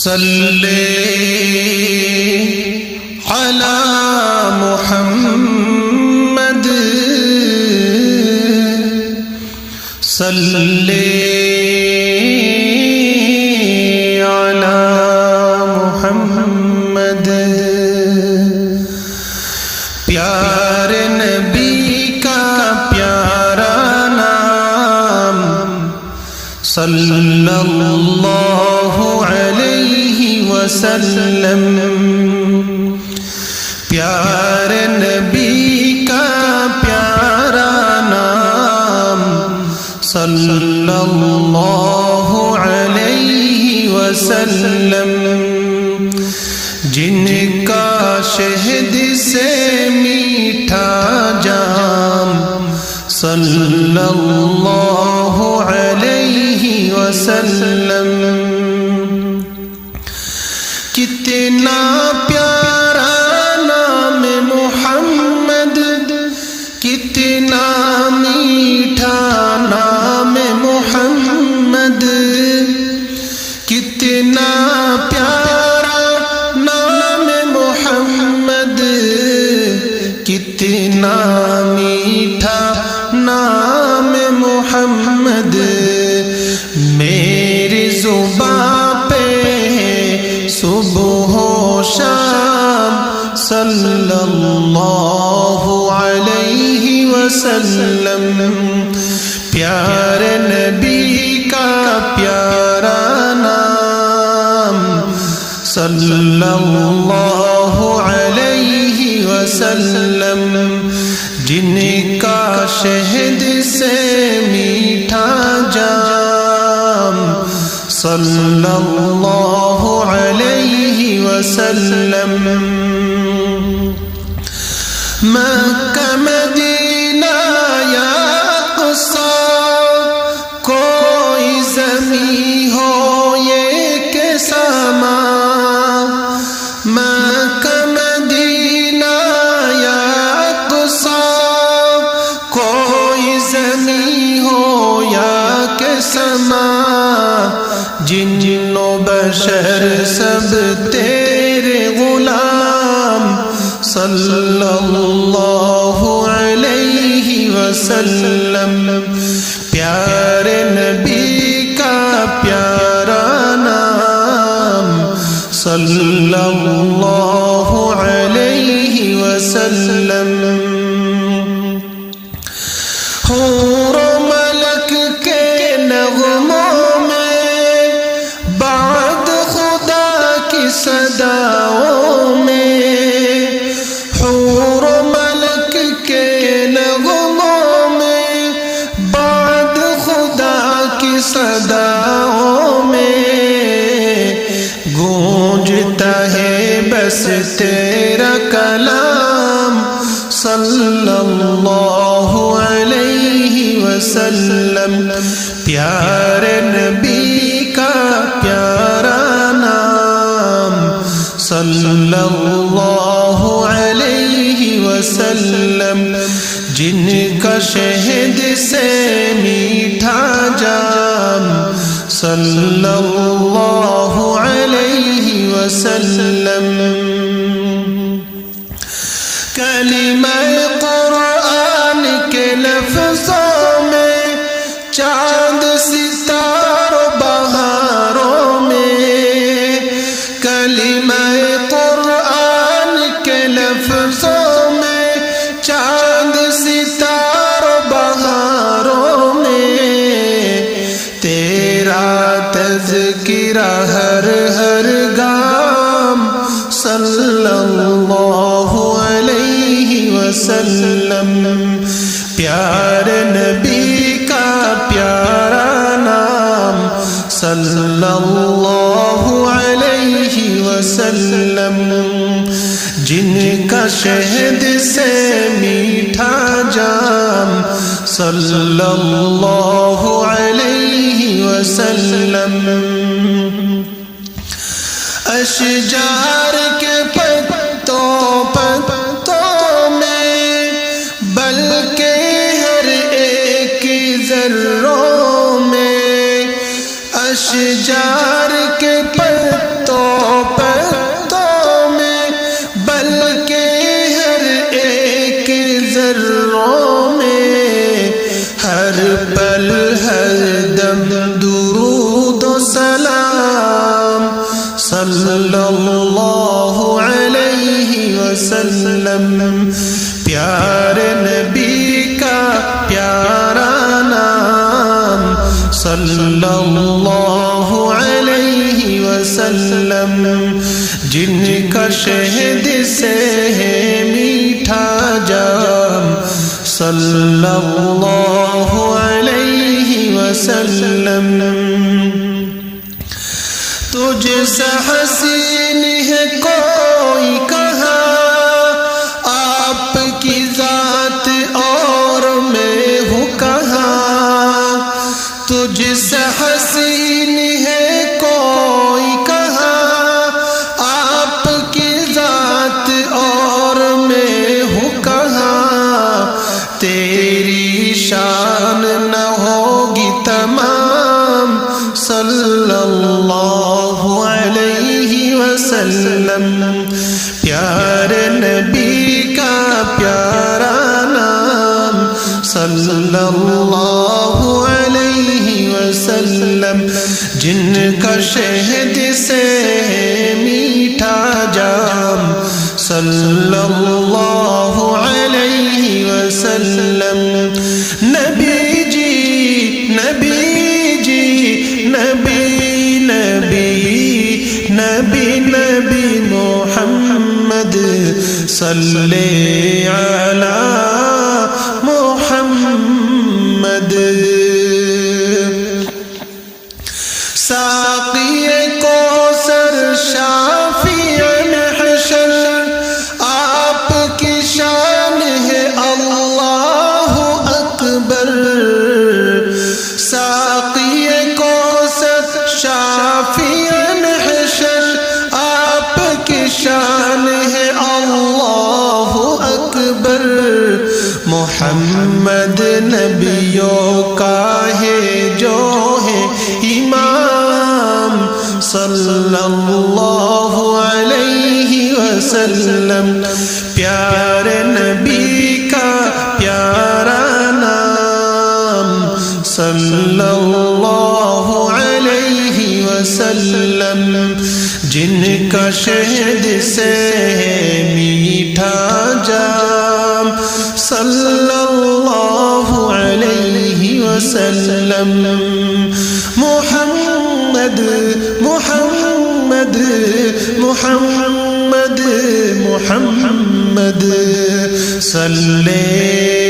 صلی علی محمد صلی علی محمد پیارے نبی کا پیارا نام صلی اللہ علیہ وسلم پیارے نبی کا پیارا نام صلی اللہ علیہ وسلم جن کا شہد سے میٹھا جام صلی اللہ علیہ وسلم کتنا پیارا نام محمد کتنا میٹھا نام محمد کتنا پیارا نام محمد کتنا میٹھا نام محمد میری زبان پہ صبح و شام صلی اللہ علیہ وسلم پیارے نبی کا پیارا نام صلی اللہ علیہ وسلم جن کا شہد سے میٹھا جام صلی اللہ علیہ وسلم مکہ مدینہ یا اقصی کوئی زمین ہو یہ کہ سماء مکہ مدینہ یا اقصی کوئی زمین ہو یا کہ سماء جن و بشر سب تیرے غلام صلی اللہ علیہ وسلم پیارے نبی کا پیارا نام صلی اللہ علیہ وسلم حور و ملک کے نغموں میں بعد خدا کی صداؤں میں حور و ملک کے نغموں میں بعد خدا کی صداؤں میں گونجتا ہے بس تیرا کلام صلی اللہ علیہ وسلم پیارے نبی کا پیارا نام صلی اللہ علیہ وسلم جن کا شہد سے میٹھا جام صلی اللہ علیہ وسلم کلمہ قرآن کے لفظوں میں چاند ستاروں بہاروں میں کلمہ قرآن کے لفظوں میں چاند ستاروں بہاروں میں تیرا تذکرہ ہر ہر گام صلی اللہ علیہ وسلم پیارے نبی کا پیارا نام صلی اللہ علیہ وسلم جن کا شہد سے میٹھا جام صلی اللہ علیہ وسلم اشجار کے پتوں میں بلکہ ہر ایک ذروں میں اشجار کے پتوں صلی اللہ علیہ وسلم پیارے نبی کا پیارا نام صلی اللہ علیہ وسلم جن کا شہد سے ہے میٹھا جام صلی اللہ علیہ وسلم تجھ سے حسین ہے کوئی کہاں آپ کی ذات اور میں ہوں کہاں تجھ سے حسین ہے کوئی کہاں آپ کی ذات اور میں ہوں کہاں تیری شان نہ ہوگی تمام صلی اللہ علیہ وسلم پیارے نبی کا پیارا نام صلی اللہ علیہ وسلم جن کا شہد سے میٹھا جام صلی اللہ علیہ وسلم نبی جی نبی جی نبی نبی نبی نبی محمد صلی علی محمد ساقی کوثر شافی محشر آپ کی شان ہے اللہ اکبر ساقی کوثر شافی محشر آپ کی شان ہے اللہ اکبر محمد نبیوں کا ہے جو ہے امام صلی اللہ علیہ وسلم پیارے نبی کا پیارا نام صلی اللہ علیہ وسلم جن کا شہد سے میٹھا جام صلی اللہ علیہ وسلم محمد محمد محمد محمد صلی